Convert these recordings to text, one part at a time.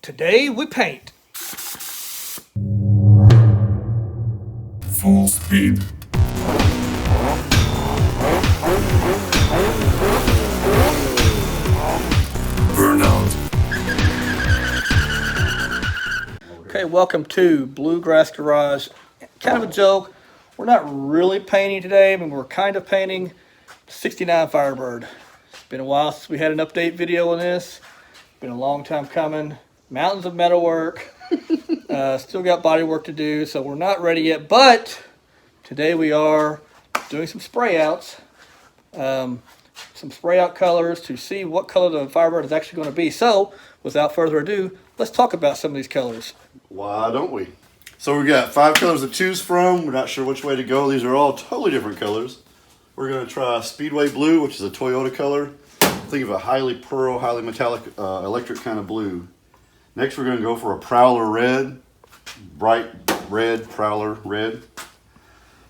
Today we paint. Full speed. Burnout. Okay, welcome to Bluegrass Garage. Kind of a joke. We're not really painting today, but we're kind of painting 69 Firebird. It's been a while since we had an update video on this. Been a long time coming. Mountains of metal work. Still got body work to do, so we're not ready yet. But today we are doing some spray outs. Some spray out colors to see what color the Firebird is actually going to be. So, without further ado, let's talk about some of these colors. Why don't we? So we got 5 colors to choose from. We're not sure which way to go. These are all totally different colors. We're going to try Speedway Blue, which is a Toyota color. Think of a highly pearl, highly metallic, electric kind of blue. Next we're going to go for a Prowler Red, bright red, Prowler Red.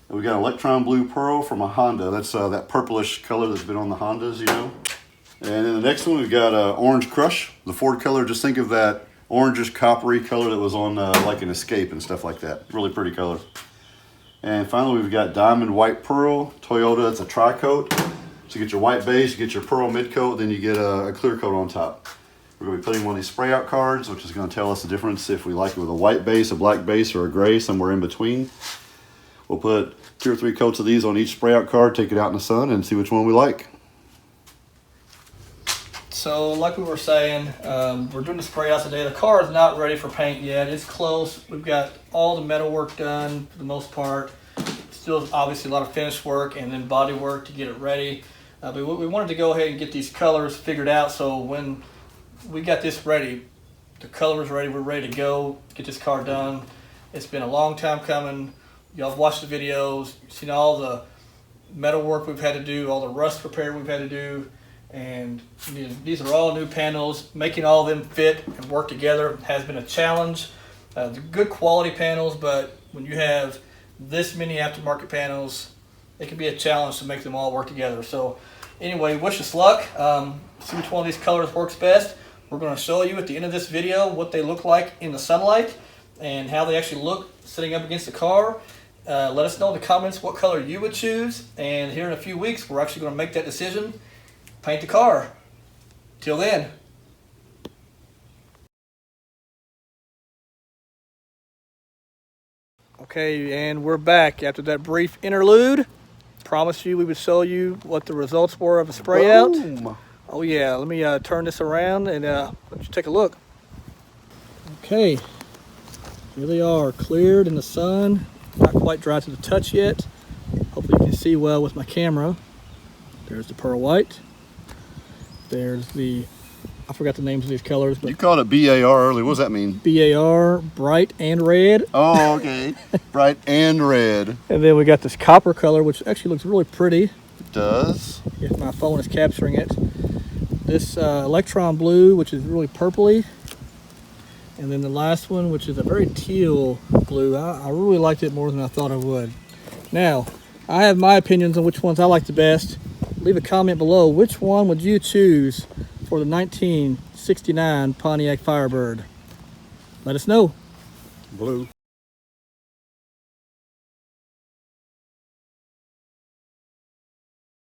And we got Electron Blue Pearl from a Honda. That's that purplish color that's been on the Hondas, you know. And then the next one we've got Orange Crush, the Ford color. Just think of that orangish coppery color that was on like an Escape and stuff like that. Really pretty color. And finally we've got Diamond White Pearl, Toyota. That's a tri-coat. So you get your white base, you get your pearl mid coat, then you get a clear coat on top. We're going to be putting one of these spray out cards, which is going to tell us the difference if we like it with a white base, a black base, or a gray, somewhere in between. We'll put 2 or 3 coats of these on each spray out card, take it out in the sun, and see which one we like. So, like we were saying, we're doing the spray outs today. The car is not ready for paint yet. It's close. We've got all the metal work done for the most part. Still, obviously, a lot of finish work and then body work to get it ready. But we wanted to go ahead and get these colors figured out, so when we got this ready, the color is ready, we're ready to go, get this car done. It's been a long time coming. Y'all have watched the videos, you've seen all the metal work we've had to do, all the rust repair we've had to do, and these are all new panels. Making all of them fit and work together has been a challenge. They're good quality panels, but when you have this many aftermarket panels, it can be a challenge to make them all work together. So anyway, wish us luck. See which one of these colors works best. We're going to show you at the end of this video what they look like in the sunlight and how they actually look sitting up against the car. Let us know in the comments what color you would choose, and here in a few weeks we're actually going to make that decision, paint the car. Till then. Okay, and we're back after that brief interlude. Promised you we would show you what the results were of a spray out. Oh yeah, let me turn this around and let you take a look. Okay, here they are, cleared in the sun. Not quite dry to the touch yet. Hopefully you can see well with my camera. There's the pearl white. There's the, I forgot the names of these colors, but You called it BAR earlier. What does that mean? BAR, bright and red. Oh, okay. Bright and red. And then we got this copper color, which actually looks really pretty. It does. If my phone is capturing it. This Electron Blue, which is really purpley. And then the last one, which is a very teal blue. I really liked it more than I thought I would. Now, I have my opinions on which ones I like the best. Leave a comment below. Which one would you choose for the 1969 Pontiac Firebird? Let us know. Blue.